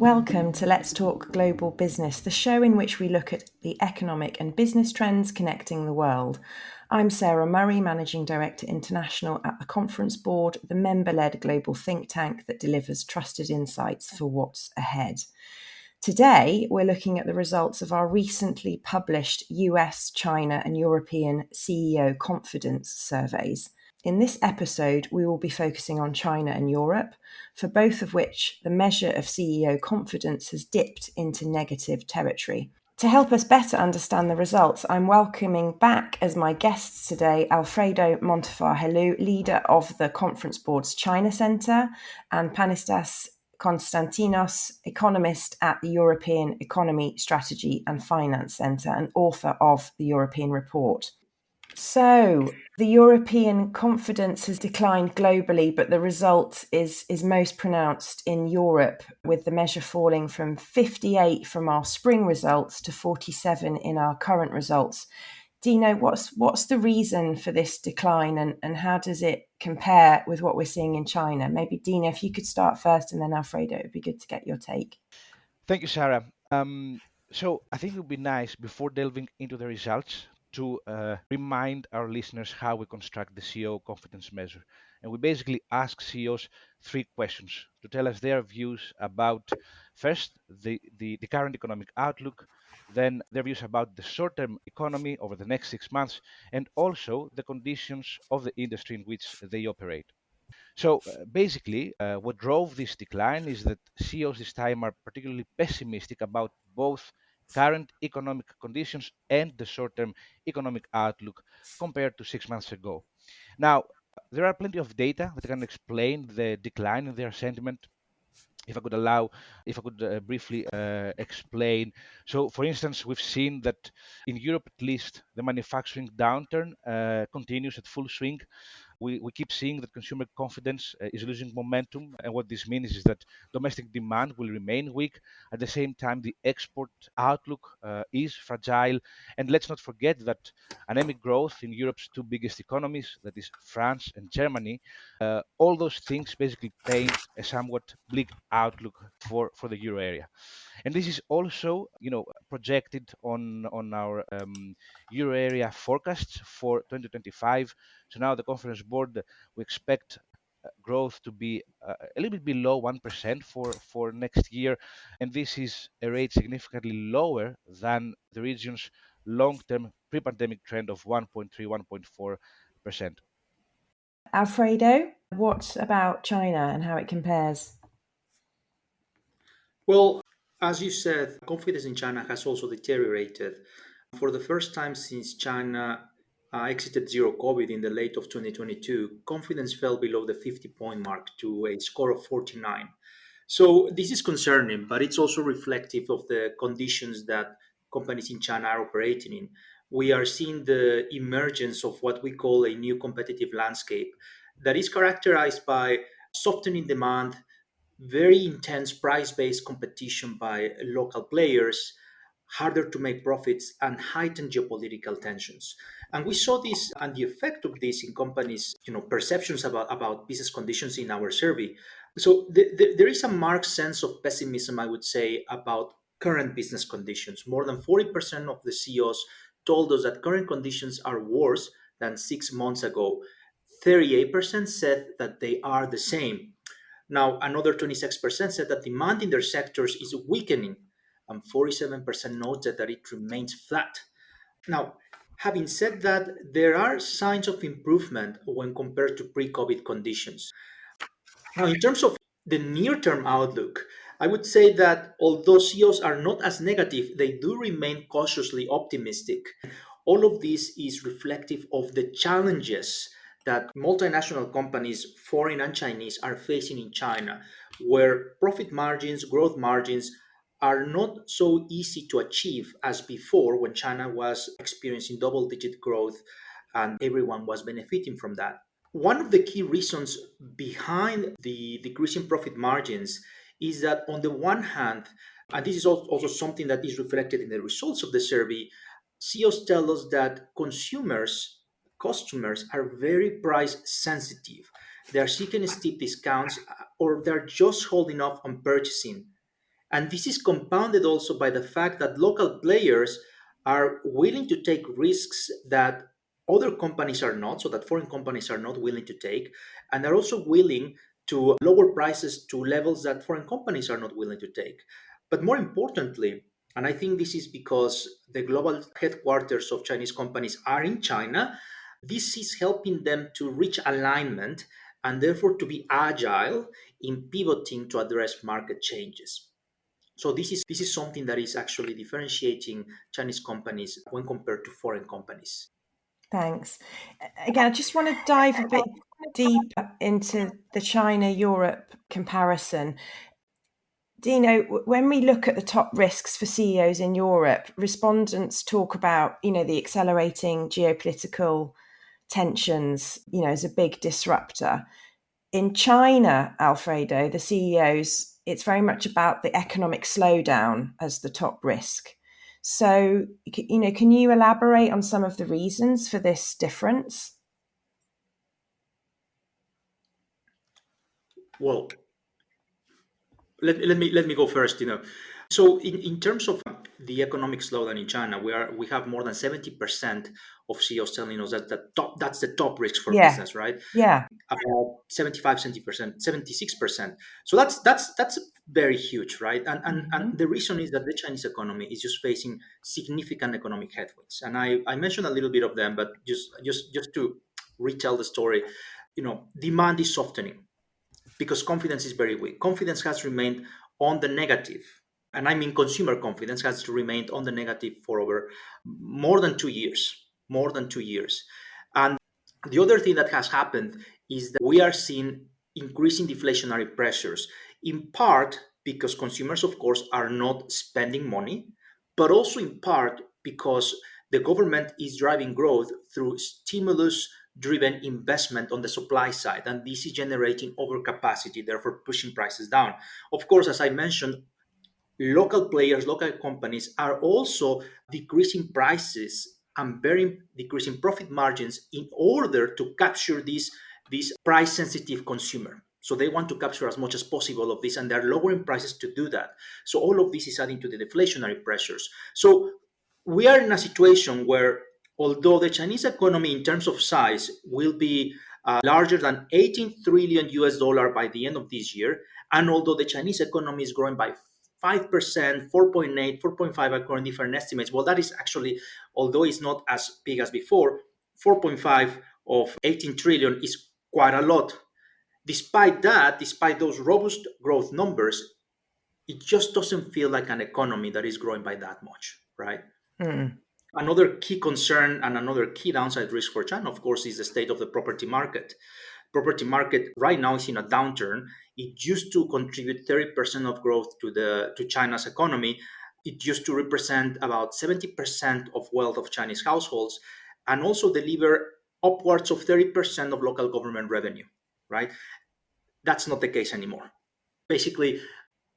Welcome to Let's Talk Global Business, the show in which we look at the economic and business trends connecting the world. I'm Sara Murray, Managing Director International at the Conference Board, the member-led global think tank that delivers trusted insights for what's ahead. Today, we're looking at the results of our recently published US, China and European CEO confidence surveys. In this episode, we will be focusing on China and Europe, for both of which the measure of CEO confidence has dipped into negative territory. To help us better understand the results, I'm welcoming back as my guests today Alfredo Montufar-Helu, leader of the Conference Board's China Centre, and Panitsas Konstantinos, economist at the European Economy, Strategy and Finance Centre and author of the European Report. So, the European confidence has declined globally, but the result is most pronounced in Europe, with the measure falling from 58 from our spring results to 47 in our current results. Dino, what's the reason for this decline and how does it compare with what we're seeing in China? Maybe Dino, if you could start first and then Alfredo, it'd be good to get your take. Thank you, Sarah. So I think it would be nice before delving into the results to remind our listeners how we construct the CEO confidence measure. And we basically ask CEOs three questions to tell us their views about first the current economic outlook, then their views about the short-term economy over the next 6 months, and also the conditions of the industry in which they operate. So basically, what drove this decline is that CEOs this time are particularly pessimistic about both current economic conditions and the short term economic outlook compared to 6 months ago. Now, there are plenty of data that can explain the decline in their sentiment. If I could briefly explain. So, for instance, we've seen that in Europe, at least, the manufacturing downturn continues at full swing. We keep seeing that consumer confidence is losing momentum. And what this means is that domestic demand will remain weak. At the same time, the export outlook is fragile. And let's not forget that anemic growth in Europe's two biggest economies, that is France and Germany, all those things basically paint a somewhat bleak outlook for the euro area. And this is also, projected on our euro area forecasts for 2025. So now the conference board, we expect growth to be a little bit below 1% for next year. And this is a rate significantly lower than the region's long-term pre-pandemic trend of 1.3, 1.4%. Alfredo, what about China and how it compares? Well, as you said, confidence in China has also deteriorated. For the first time since China exited zero COVID in the late of 2022, confidence fell below the 50-point mark to a score of 49. So this is concerning, but it's also reflective of the conditions that companies in China are operating in. We are seeing the emergence of what we call a new competitive landscape that is characterized by softening demand, very intense price based competition by local players, harder to make profits, and heightened geopolitical tensions. And we saw this and the effect of this in companies, perceptions about business conditions in our survey. So there is a marked sense of pessimism, I would say, about current business conditions. More than 40% of the CEOs told us that current conditions are worse than 6 months ago. 38% said that they are the same. Now, another 26% said that demand in their sectors is weakening, and 47% noted that it remains flat. Now, having said that, there are signs of improvement when compared to pre COVID conditions. Now, in terms of the near term outlook, I would say that although CEOs are not as negative, they do remain cautiously optimistic. All of this is reflective of the challenges that multinational companies, foreign and Chinese, are facing in China, where profit margins, growth margins are not so easy to achieve as before when China was experiencing double digit growth and everyone was benefiting from that. One of the key reasons behind the decreasing profit margins is that, on the one hand, and this is also something that is reflected in the results of the survey, CEOs tell us that customers are very price sensitive. They are seeking steep discounts or they're just holding off on purchasing. And this is compounded also by the fact that local players are willing to take risks that other companies are not, so that foreign companies are not willing to take, and are also willing to lower prices to levels that foreign companies are not willing to take. But more importantly, and I think this is because the global headquarters of Chinese companies are in China, this is helping them to reach alignment and therefore to be agile in pivoting to address market changes. So this is something that is actually differentiating Chinese companies when compared to foreign companies. Thanks. Again, I just want to dive a bit deeper into the China-Europe comparison. Dino, when we look at the top risks for CEOs in Europe, respondents talk about, the accelerating geopolitical tensions, as a big disruptor. In China, Alfredo, the CEOs, it's very much about the economic slowdown as the top risk. So, can you elaborate on some of the reasons for this difference? Well, let me go first. So in terms of the economic slowdown in China, we have more than 70% of CEOs telling us that that's the top risk for Yeah, business, right? yeah. About 75, 70%, 76%. So that's very huge, right? And the reason is that the Chinese economy is just facing significant economic headwinds. And I mentioned a little bit of them, but just to retell the story, demand is softening because confidence is very weak. Confidence has remained on the negative. And I mean, consumer confidence has remained on the negative for over more than 2 years. More than 2 years. And the other thing that has happened is that we are seeing increasing deflationary pressures, in part because consumers, of course, are not spending money, but also in part because the government is driving growth through stimulus driven investment on the supply side. And this is generating overcapacity, therefore pushing prices down. Of course, as I mentioned, local players, local companies are also decreasing prices and decreasing profit margins in order to capture this price sensitive consumer. So they want to capture as much as possible of this, and they're lowering prices to do that. So all of this is adding to the deflationary pressures. So we are in a situation where, although the Chinese economy in terms of size will be larger than 18 trillion US dollar by the end of this year, and although the Chinese economy is growing by 5%, 4.8, 4.5 according to different estimates. Well, that is actually, although it's not as big as before, 4.5 of 18 trillion is quite a lot. Despite that, despite those robust growth numbers, it just doesn't feel like an economy that is growing by that much, right? Another key concern and another key downside risk for China, of course, is the state of the property market. Property market right now is in a downturn. It used to contribute 30% of growth to China's economy. It used to represent about 70% of wealth of Chinese households, and also deliver upwards of 30% of local government revenue, right? That's not the case anymore. Basically,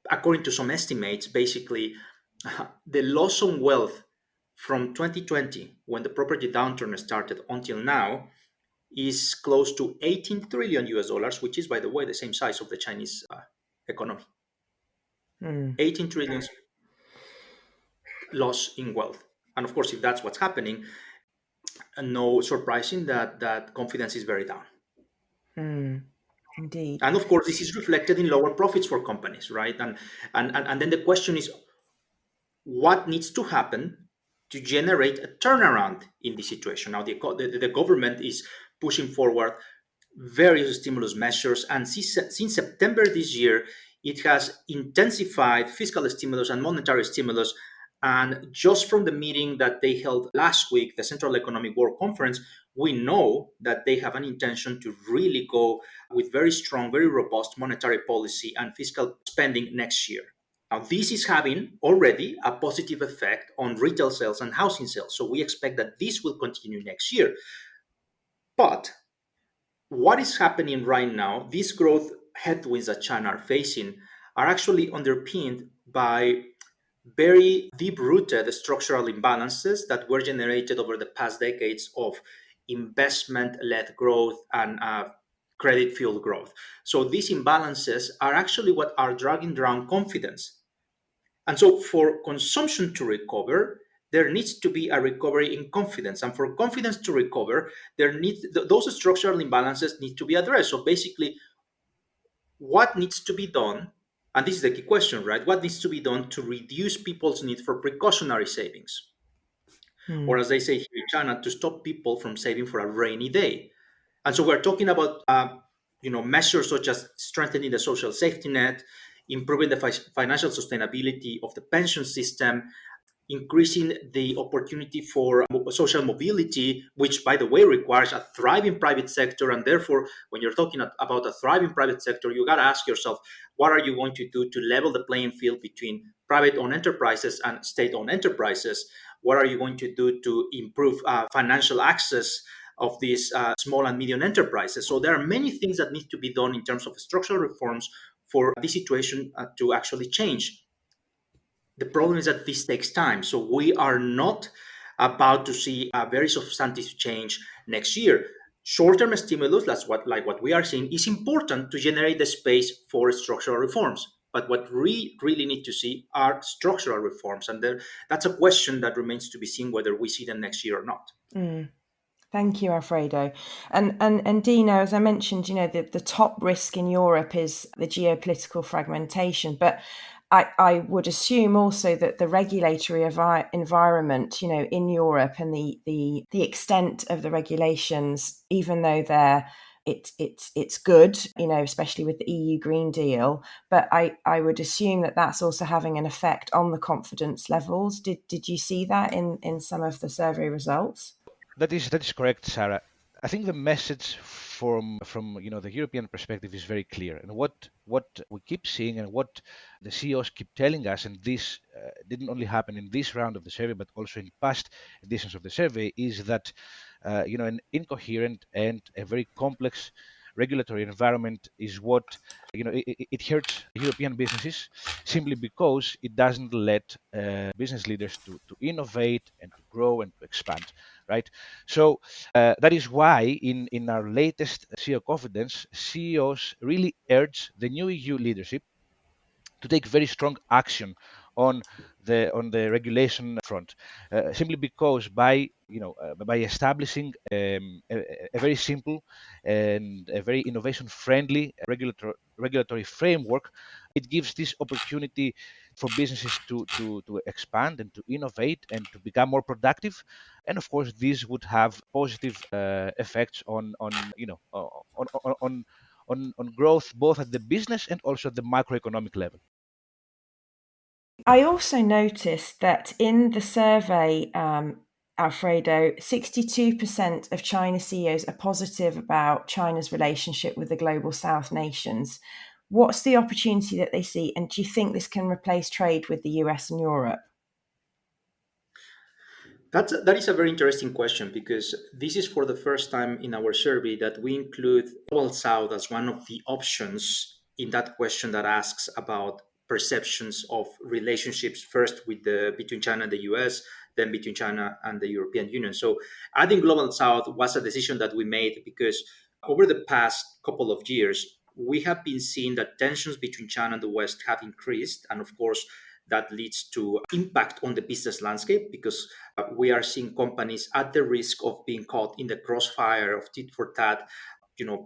according to some estimates, the loss on wealth from 2020, when the property downturn started, until now, is close to 18 trillion US dollars, which is, by the way, the same size of the Chinese economy. 18 trillion loss in wealth. And of course, if that's what's happening, no surprising that confidence is very down. Indeed. And of course, this is reflected in lower profits for companies, right? And then the question is, what needs to happen to generate a turnaround in this situation? Now, the government is pushing forward various stimulus measures, and since September this year, it has intensified fiscal stimulus and monetary stimulus. And just from the meeting that they held last week, the Central Economic Work Conference, we know that they have an intention to really go with very strong, very robust monetary policy and fiscal spending next year. Now, this is having already a positive effect on retail sales and housing sales. So we expect that this will continue next year. But what is happening right now, these growth headwinds that China are facing are actually underpinned by very deep rooted structural imbalances that were generated over the past decades of investment led growth and credit fueled growth. So these imbalances are actually what are dragging down confidence. And so for consumption to recover, there needs to be a recovery in confidence. And for confidence to recover, those structural imbalances need to be addressed. So basically, what needs to be done, and this is the key question, right? What needs to be done to reduce people's need for precautionary savings? Or as they say here in China, to stop people from saving for a rainy day. And so we're talking about measures such as strengthening the social safety net, improving the financial sustainability of the pension system, increasing the opportunity for social mobility, which, by the way, requires a thriving private sector. And therefore, when you're talking about a thriving private sector, you got to ask yourself, what are you going to do to level the playing field between private owned enterprises and state owned enterprises? What are you going to do to improve financial access of these small and medium enterprises? So there are many things that need to be done in terms of structural reforms for this situation to actually change. The problem is that this takes time. So we are not about to see a very substantive change next year. Short-term stimulus, that's what we are seeing, is important to generate the space for structural reforms. But what we really need to see are structural reforms, and that's a question that remains to be seen whether we see them next year or not. Thank you, Alfredo. And Dino, as I mentioned, the top risk in Europe is the geopolitical fragmentation. But I would assume also that the regulatory environment, in Europe and the extent of the regulations, even though it's good, especially with the EU Green Deal. But I would assume that that's also having an effect on the confidence levels. Did you see that in some of the survey results? That is correct, Sarah. I think the message from the European perspective is very clear, and what we keep seeing and what the CEOs keep telling us, and this didn't only happen in this round of the survey, but also in past editions of the survey, is that an incoherent and a very complex regulatory environment is what it hurts European businesses simply because it doesn't let business leaders to innovate and to grow and to expand, right? So that is why in our latest CEO Confidence, CEOs really urge the new EU leadership to take very strong action on the regulation front, simply because by establishing a very simple and a very innovation friendly regulatory framework, it gives this opportunity for businesses to expand and to innovate and to become more productive, and of course this would have positive effects on growth both at the business and also at the macroeconomic level. I also noticed that in the survey, Alfredo, 62% of China CEOs are positive about China's relationship with the global South nations. What's the opportunity that they see, and do you think this can replace trade with the US and Europe? That is a very interesting question, because this is for the first time in our survey that we include Global South as one of the options in that question that asks about perceptions of relationships, first between China and the US, then between China and the European Union. So adding Global South was a decision that we made because over the past couple of years, we have been seeing that tensions between China and the West have increased. And of course, that leads to impact on the business landscape, because we are seeing companies at the risk of being caught in the crossfire of tit for tat,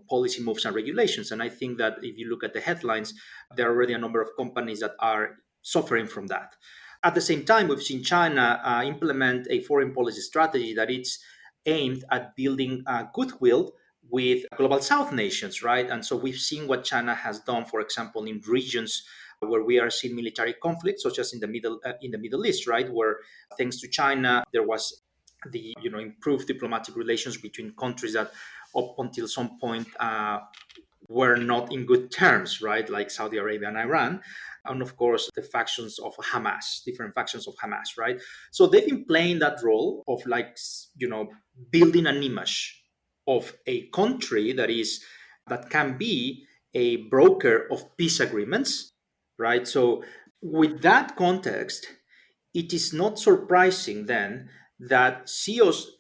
policy moves and regulations. And I think that if you look at the headlines, there are already a number of companies that are suffering from that. At the same time, we've seen China implement a foreign policy strategy that it's aimed at building goodwill with global South nations, right? And so we've seen what China has done, for example, in regions where we are seeing military conflicts, such as in the Middle East, right, where thanks to China there was the improved diplomatic relations between countries that up until some point were not in good terms, right, like Saudi Arabia and Iran, and of course the factions of Hamas, different factions of Hamas, right? So they've been playing that role of building an image of a country that can be a broker of peace agreements, right? So with that context, it is not surprising then that CEOs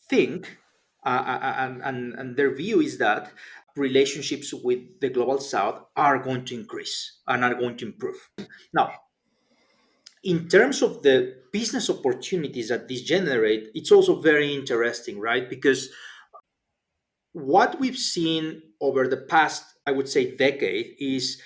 think, and their view is that relationships with the global South are going to increase and are going to improve. Now, In terms of the business opportunities that this generate, it's also very interesting, right? Because what we've seen over the past, I would say, decade is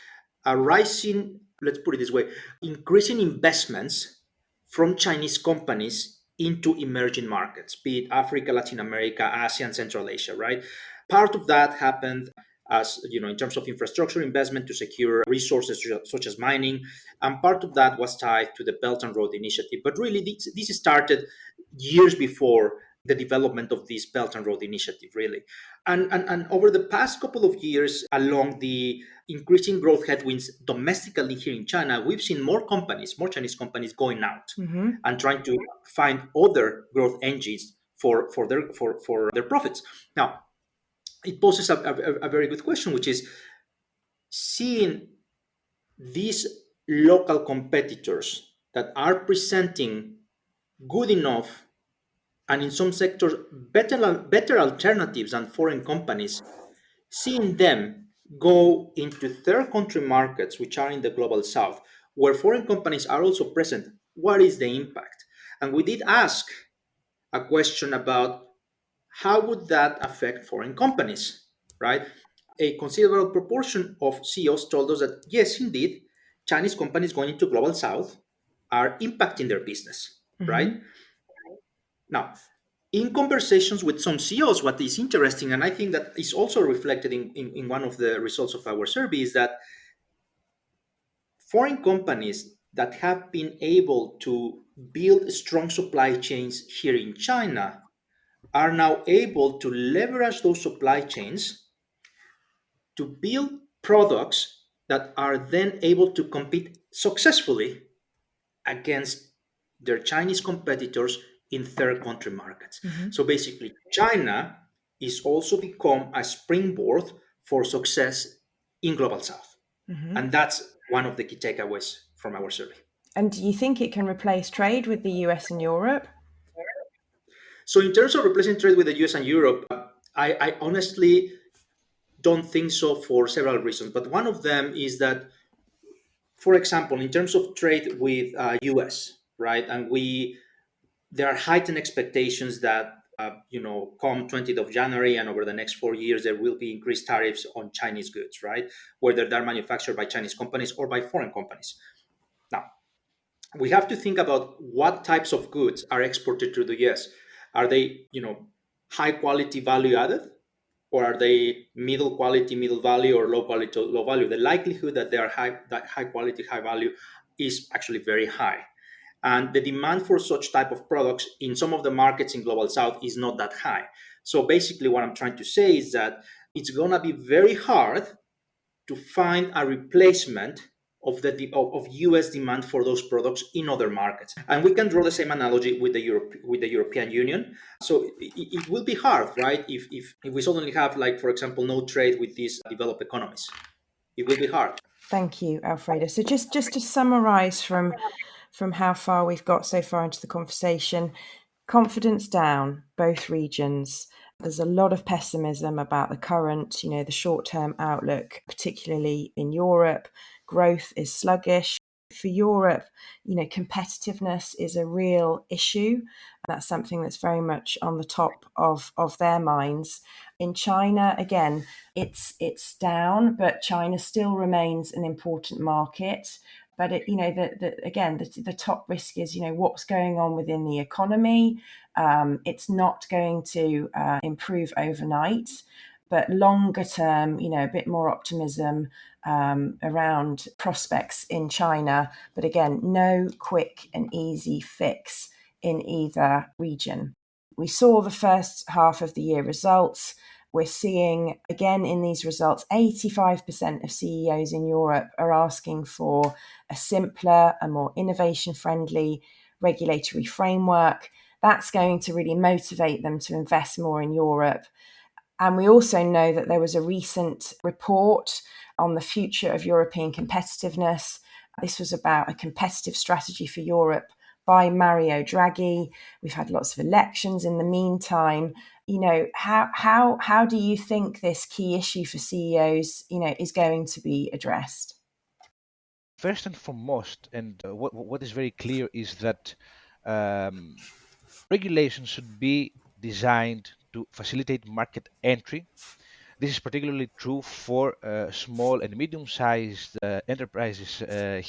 a rising, let's put it this way, increasing investments from Chinese companies into emerging markets, be it Africa, Latin America, Asia, and Central Asia, right? Part of that happened as, in terms of infrastructure investment to secure resources such as mining, and part of that was tied to the Belt and Road Initiative. But really, this started years before the development of this Belt and Road Initiative, really. And over the past couple of years, along the increasing growth headwinds domestically here in China, we've seen more Chinese companies going out and trying to find other growth engines for their profits. Now, it poses a very good question, which is seeing these local competitors that are presenting good enough and in some sectors better alternatives than foreign companies, seeing them go into third country markets, which are in the global south, where foreign companies are also present, what is the impact? And we did ask a question about how would that affect foreign companies, right? A considerable proportion of CEOs told us that yes, indeed, Chinese companies going into global south are impacting their business, right? Now, in conversations with some CEOs, what is interesting, and I think that is also reflected in one of the results of our survey, is that foreign companies that have been able to build strong supply chains here in China are now able to leverage those supply chains to build products that are then able to compete successfully against their Chinese competitors in third country markets. So basically, China is also become a springboard for success in global south. And that's one of the key takeaways from our survey. And do you think it can replace trade with the US and Europe? So in terms of replacing trade with the US and Europe, I honestly don't think so for several reasons. But one of them is that, for example, in terms of trade with US, right, and there are heightened expectations that come 20th of January and over the next 4 years there will be increased tariffs on Chinese goods, right, whether they're manufactured by Chinese companies or by foreign companies. Now, we have to think about what types of goods are exported to the US. Are they high quality value added, or are they middle quality, middle value, or low quality, low value? The likelihood that they are high quality, high value is actually very high. And the demand for such type of products in some of the markets in global south is not that high. So basically what I'm trying to say is that it's going to be very hard to find a replacement of US demand for those products in other markets. And we can draw the same analogy with the European Union. So it will be hard, right? If we suddenly have, like, for example, no trade with these developed economies, it will be hard. Thank you, Alfredo. So just to summarize from how far we've got so far into the conversation, confidence down, both regions. There's a lot of pessimism about the current, the short-term outlook, particularly in Europe. Growth is sluggish. For Europe, competitiveness is a real issue. That's something that's very much on the top of their minds. In China, again, it's down, but China still remains an important market. But the top risk is, what's going on within the economy. It's not going to improve overnight, but longer term, a bit more optimism around prospects in China. But again, no quick and easy fix in either region. We saw the first half of the year results. We're seeing, again, in these results, 85% of CEOs in Europe are asking for a simpler, a more innovation-friendly regulatory framework. That's going to really motivate them to invest more in Europe. And we also know that there was a recent report on the future of European competitiveness. This was about a competitive strategy for Europe by Mario Draghi. We've had lots of elections in the meantime. How do you think this key issue for CEOs, is going to be addressed? first and foremost, and what is very clear is that um, regulation should be designed to facilitate market entry. This is particularly true for small and medium-sized enterprises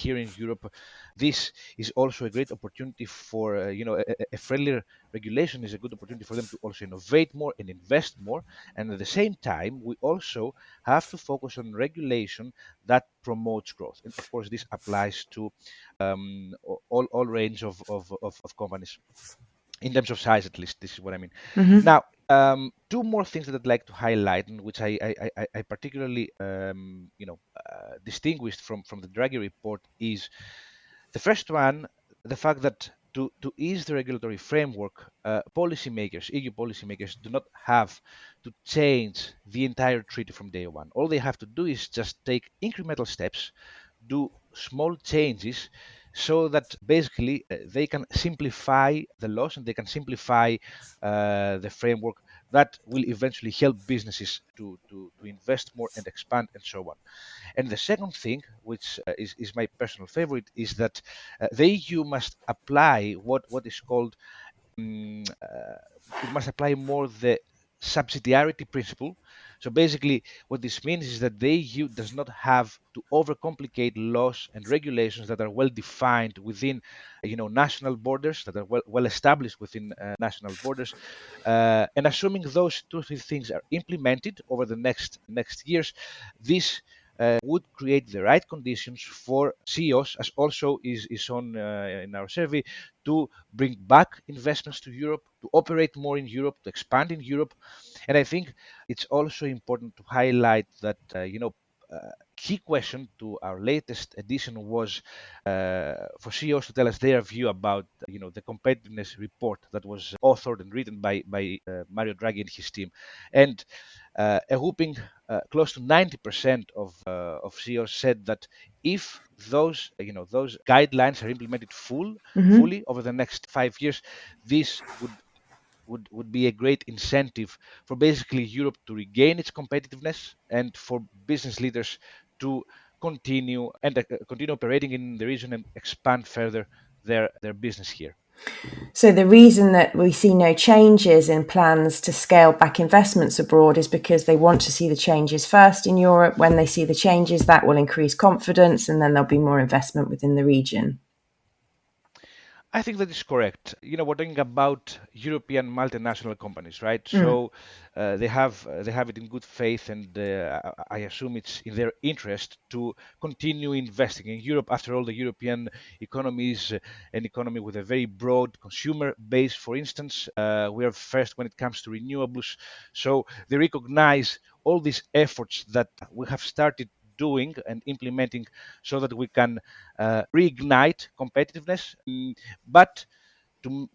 here in Europe. This is also a great opportunity for, a friendlier regulation is a good opportunity for them to also innovate more and invest more. And at the same time, we also have to focus on regulation that promotes growth. And of course, this applies to all range of companies in terms of size, at least. This is what I mean. Hmm. Now, two more things that I'd like to highlight, and which I particularly distinguished from the Draghi report, is the first one, the fact that to ease the regulatory framework, policymakers, EU policymakers, do not have to change the entire treaty from day one. All they have to do is just take incremental steps, do small changes, so that basically they can simplify the laws and they can simplify the framework that will eventually help businesses to invest more and expand and so on. And the second thing, which is my personal favorite, is that the EU must apply what is called it must apply more the subsidiarity principle. So basically, what this means is that the EU does not have to overcomplicate laws and regulations that are well defined within, national borders, that are well established within national borders. And assuming those two or three things are implemented over the next years, this would create the right conditions for CEOs, as also is shown in our survey, to bring back investments to Europe, to operate more in Europe, to expand in Europe. And I think it's also important to highlight that, key question to our latest edition was for CEOs to tell us their view about, the competitiveness report that was authored and written by Mario Draghi and his team. And a whooping close to 90% of CEOs said that if those guidelines are implemented Hmm. fully over the next 5 years, this would be a great incentive for basically Europe to regain its competitiveness and for business leaders to continue operating in the region and expand further their business here. So the reason that we see no changes in plans to scale back investments abroad is because they want to see the changes first in Europe. When they see the changes, that will increase confidence, and then there'll be more investment within the region. I think that is correct. We're talking about European multinational companies, right? Mm. So they have it in good faith, and I assume it's in their interest to continue investing in Europe. After all, the European economy is an economy with a very broad consumer base. For instance, we are first when it comes to renewables, so they recognize all these efforts that we have started doing and implementing so that we can reignite competitiveness. But to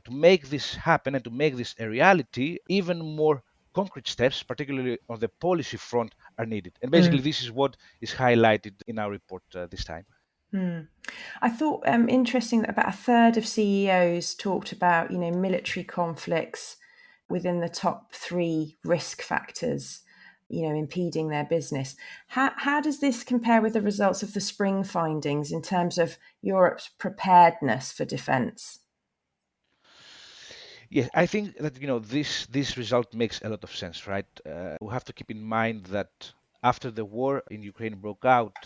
make this happen and to make this a reality, even more concrete steps, particularly on the policy front, are needed. And basically, Mm. this is what is highlighted in our report this time. Mm. I thought interesting that about a third of CEOs talked about military conflicts within the top three risk factors, impeding their business. How does this compare with the results of the spring findings in terms of Europe's preparedness for defence? Yes, I think that this result makes a lot of sense, right? We have to keep in mind that after the war in Ukraine broke out,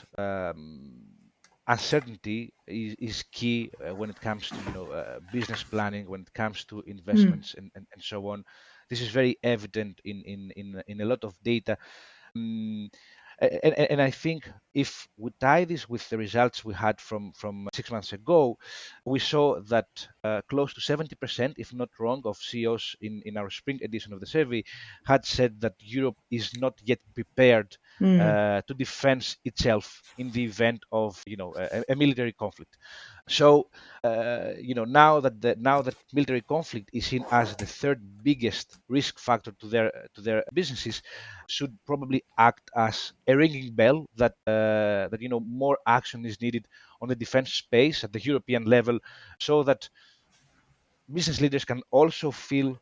uncertainty is key when it comes to business planning, when it comes to Mm. investments and so on. This is very evident in a lot of data. Mm, and I think if we tie this with the results we had from 6 months ago, we saw that close to 70%, if not wrong, of CEOs in our spring edition of the survey had said that Europe is not yet prepared Mm. to defend itself in the event of a military conflict. So now that military conflict is seen as the third biggest risk factor to their businesses, should probably act as a ringing bell that more action is needed on the defense space at the European level, so that business leaders can also feel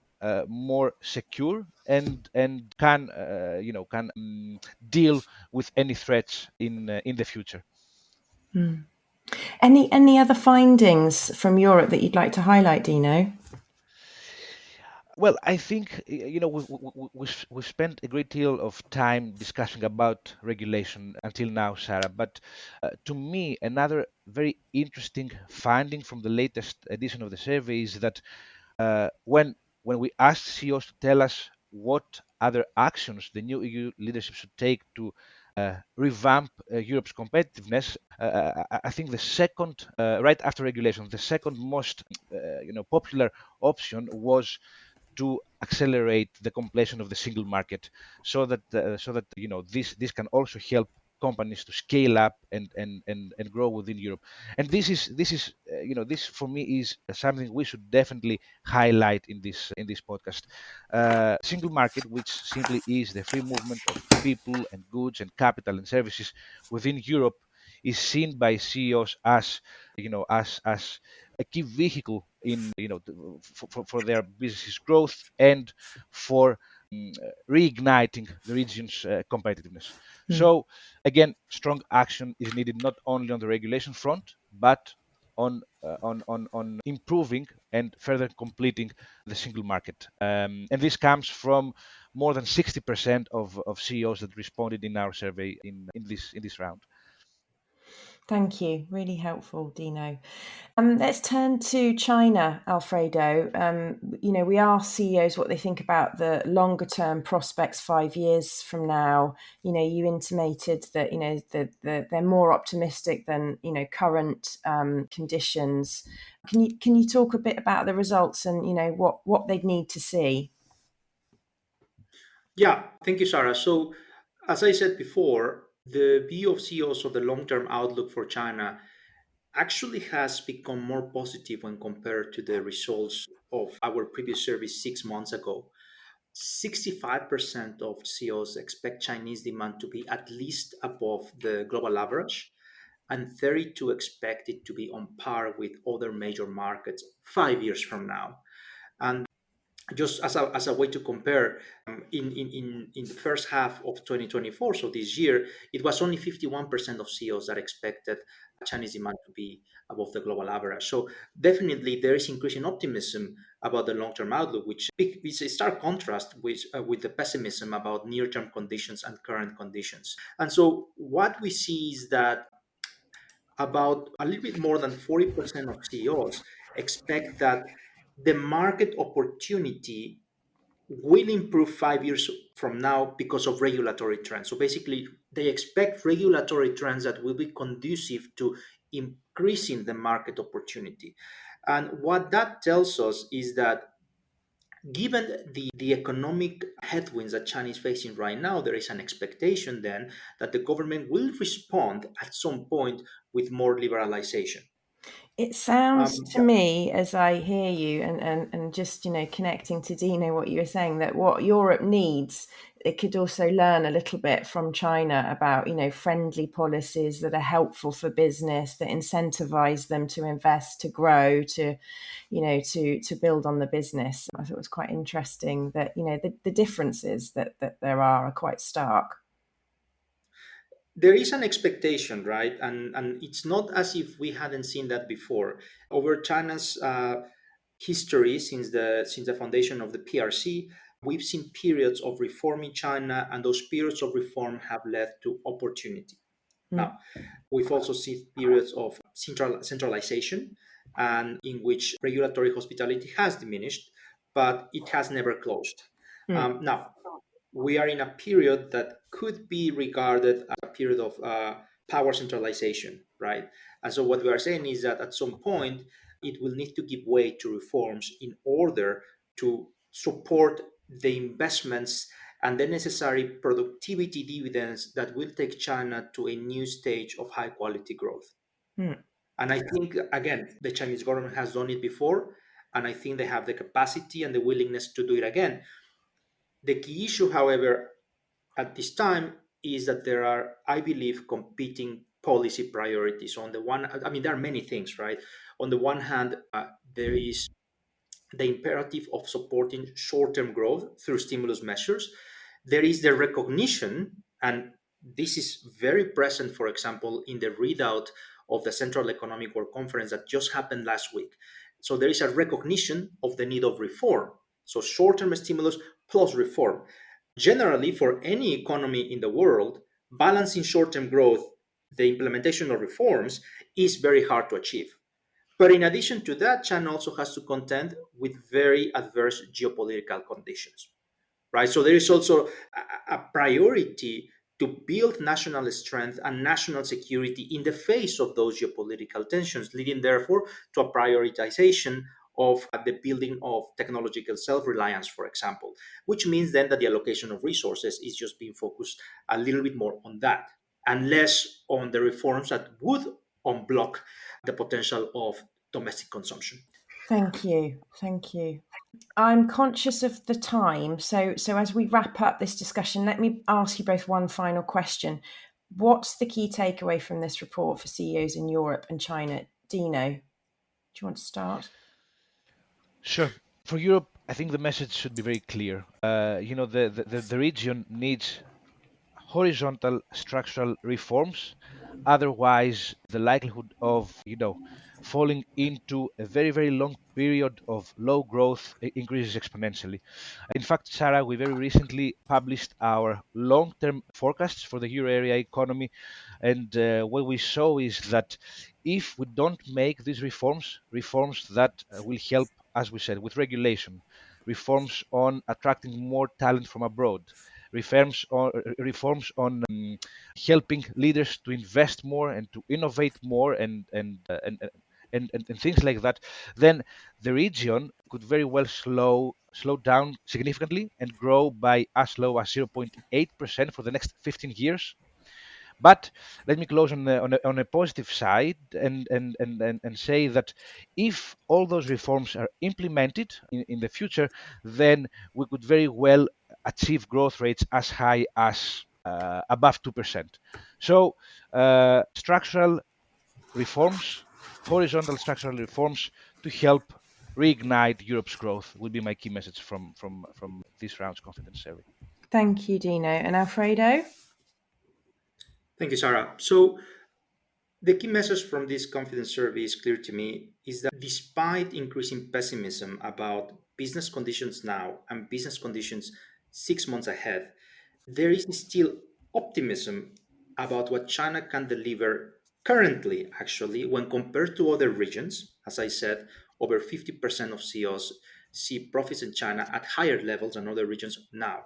more secure and can deal with any threats in the future. Any other findings from Europe that you'd like to highlight, Dino? Well, I think we've spent a great deal of time discussing about regulation until now, Sarah. But to me, another very interesting finding from the latest edition of the survey is that when we asked CEOs to tell us what other actions the new EU leadership should take to revamp Europe's competitiveness, I think the second, right after regulation, the second most popular option was to accelerate the completion of the single market, so that this can also help companies to scale up and grow within Europe. And this for me is something we should definitely highlight in this podcast. Single market, which simply is the free movement of people and goods and capital and services within Europe, is seen by CEOs as a key vehicle in for their business growth and for reigniting the region's competitiveness. So again, strong action is needed not only on the regulation front, but on improving and further completing the single market. And this comes from more than 60% of CEOs that responded in our survey in this round. Thank you. Really helpful, Dino. Let's turn to China, Alfredo. We ask CEOs what they think about the longer term prospects 5 years from now. You intimated that they're more optimistic than current conditions. Can you talk a bit about the results and what they'd need to see? Yeah, thank you, Sarah. So, as I said before, the view of CEOs of the long term outlook for China actually has become more positive when compared to the results of our previous survey 6 months ago. 65% of CEOs expect Chinese demand to be at least above the global average, and 32 expect it to be on par with other major markets 5 years from now. And just as a way to compare, in the first half of 2024, so this year, it was only 51% of CEOs that expected Chinese demand to be above the global average. So definitely there is increasing optimism about the long-term outlook, which is a stark contrast with the pessimism about near-term conditions and current conditions. And so what we see is that about a little bit more than 40% of CEOs expect that the market opportunity will improve 5 years from now because of regulatory trends. So basically, they expect regulatory trends that will be conducive to increasing the market opportunity. And what that tells us is that given the economic headwinds that China is facing right now, there is an expectation then that the government will respond at some point with more liberalization. It sounds Um, to me, as I hear you, and just connecting to Dino, what you were saying, that what Europe needs, it could also learn a little bit from China about friendly policies that are helpful for business, that incentivize them to invest, to grow, to build on the business. I thought it was quite interesting that the differences that there are quite stark. there is an expectation, right? And it's not as if we hadn't seen that before. Over China's history since the foundation of the PRC, we've seen periods of reform in China, and those periods of reform have led to opportunity. Mm, Now, we've also seen periods of centralization, and in which regulatory hospitality has diminished, but it has never closed. mm, Now, we are in a period that could be regarded as a period of power centralization, right? And so what we are saying is that at some point, it will need to give way to reforms in order to support the investments and the necessary productivity dividends that will take China to a new stage of high quality growth. mm. And I think, again, the Chinese government has done it before, and I think they have the capacity and the willingness to do it again. The key issue, however, at this time is that there are, I believe, competing policy priorities. On the one, I mean, there are many things, right? On the one hand, there is the imperative of supporting short term growth through stimulus measures. There is the recognition, and this is very present, for example, in the readout of the Central Economic World Conference that just happened last week. So there is a recognition of the need of reform. So short-term stimulus plus reform. Generally, for any economy in the world, balancing short-term growth, the implementation of reforms is very hard to achieve. But in addition to that, China also has to contend with very adverse geopolitical conditions, right? So there is also a priority to build national strength and national security in the face of those geopolitical tensions, leading therefore to a prioritization of the building of technological self-reliance, for example, which means then that the allocation of resources is just being focused a little bit more on that and less on the reforms that would unblock the potential of domestic consumption. Thank you. Thank you. I'm conscious of the time, so as we wrap up this discussion, let me ask you both one final question. What's the key takeaway from this report for CEOs in Europe and China? Dino, do you want to start? Sure. For Europe, I think the message should be very clear. The region needs horizontal structural reforms. Otherwise, the likelihood of, falling into a very, very long period of low growth increases exponentially. In fact, Sarah, we very recently published our long-term forecasts for the euro area economy, and what we saw is that if we don't make these reforms that will help, as we said, with regulation, reforms on attracting more talent from abroad, reforms on helping leaders to invest more and to innovate more and things like that, then the region could very well slow down significantly and grow by as low as 0.8% for the next 15 years. But let me close on a positive side and say that if all those reforms are implemented in the future, then we could very well achieve growth rates as high as above 2%. So structural reforms, horizontal structural reforms to help reignite Europe's growth would be my key message from this round's confidence survey. Thank you, Dino. And Alfredo? Thank you, Sarah. So the key message from this confidence survey is clear to me is that despite increasing pessimism about business conditions now and business conditions 6 months ahead, there is still optimism about what China can deliver currently, actually, when compared to other regions. As I said, over 50% of CEOs see profits in China at higher levels than other regions now.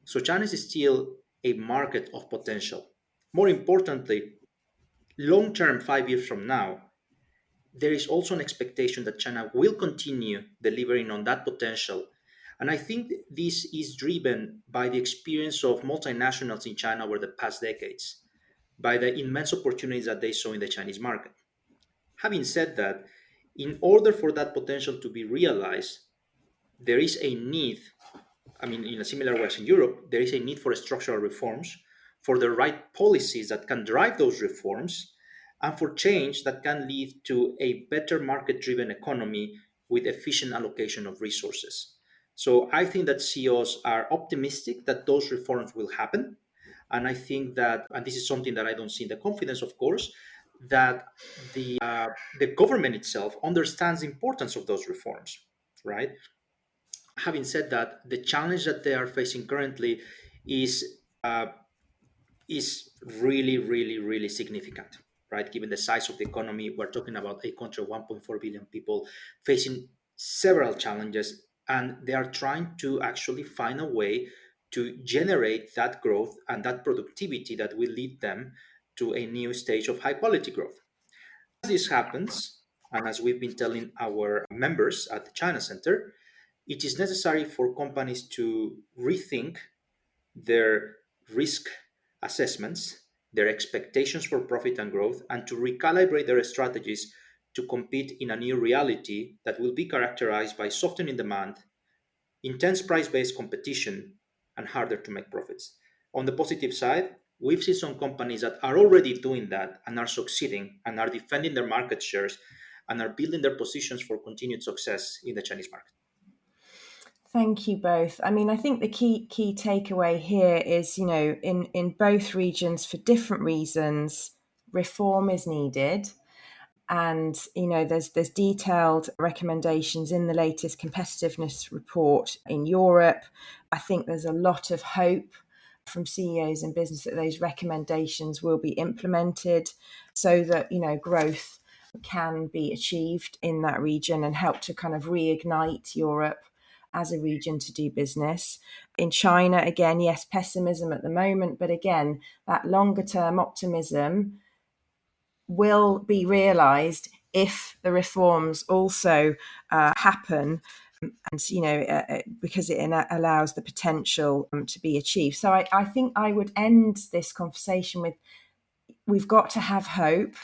So China is still a market of potential. More importantly, long term, 5 years from now, there is also an expectation that China will continue delivering on that potential. And I think this is driven by the experience of multinationals in China over the past decades, by the immense opportunities that they saw in the Chinese market. Having said that, in order for that potential to be realized, there is a need, I mean, in a similar way as in Europe, there is a need for structural reforms, for the right policies that can drive those reforms, and for change that can lead to a better market driven economy with efficient allocation of resources. So I think that CEOs are optimistic that those reforms will happen. And I think that, and this is something that I don't see in the confidence, of course, that the government itself understands the importance of those reforms, right? Having said that, the challenge that they are facing currently is uh, is really, really, really significant, right? Given the size of the economy, we're talking about a country of 1.4 billion people facing several challenges, and they are trying to actually find a way to generate that growth and that productivity that will lead them to a new stage of high quality growth. As this happens, and as we've been telling our members at the China Center, it is necessary for companies to rethink their risk assessments, their expectations for profit and growth, and to recalibrate their strategies to compete in a new reality that will be characterized by softening demand, intense price based competition, and harder to make profits. On the positive side, we've seen some companies that are already doing that and are succeeding and are defending their market shares and are building their positions for continued success in the Chinese market. Thank you both. I mean, I think the key takeaway here is, in both regions for different reasons, reform is needed. And, there's detailed recommendations in the latest competitiveness report in Europe. I think there's a lot of hope from CEOs and business that those recommendations will be implemented so that, growth can be achieved in that region and help to kind of reignite Europe as a region to do business. In China, again, yes, pessimism at the moment, but again, that longer term optimism will be realised if the reforms also happen, and because it allows the potential to be achieved. So I think I would end this conversation with, we've got to have hope,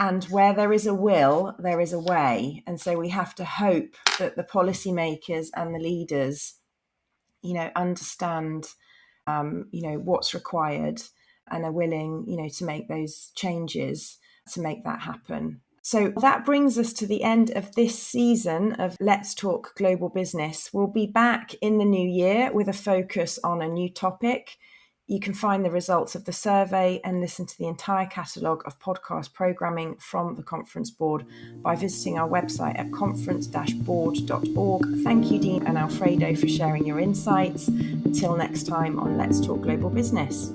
and where there is a will, there is a way. And so we have to hope that the policymakers and the leaders, understand, what's required and are willing, to make those changes to make that happen. So that brings us to the end of this season of Let's Talk Global Business. We'll be back in the new year with a focus on a new topic. You can find the results of the survey and listen to the entire catalogue of podcast programming from the Conference Board by visiting our website at conference-board.org. Thank you, Dean and Alfredo, for sharing your insights. Until next time on Let's Talk Global Business.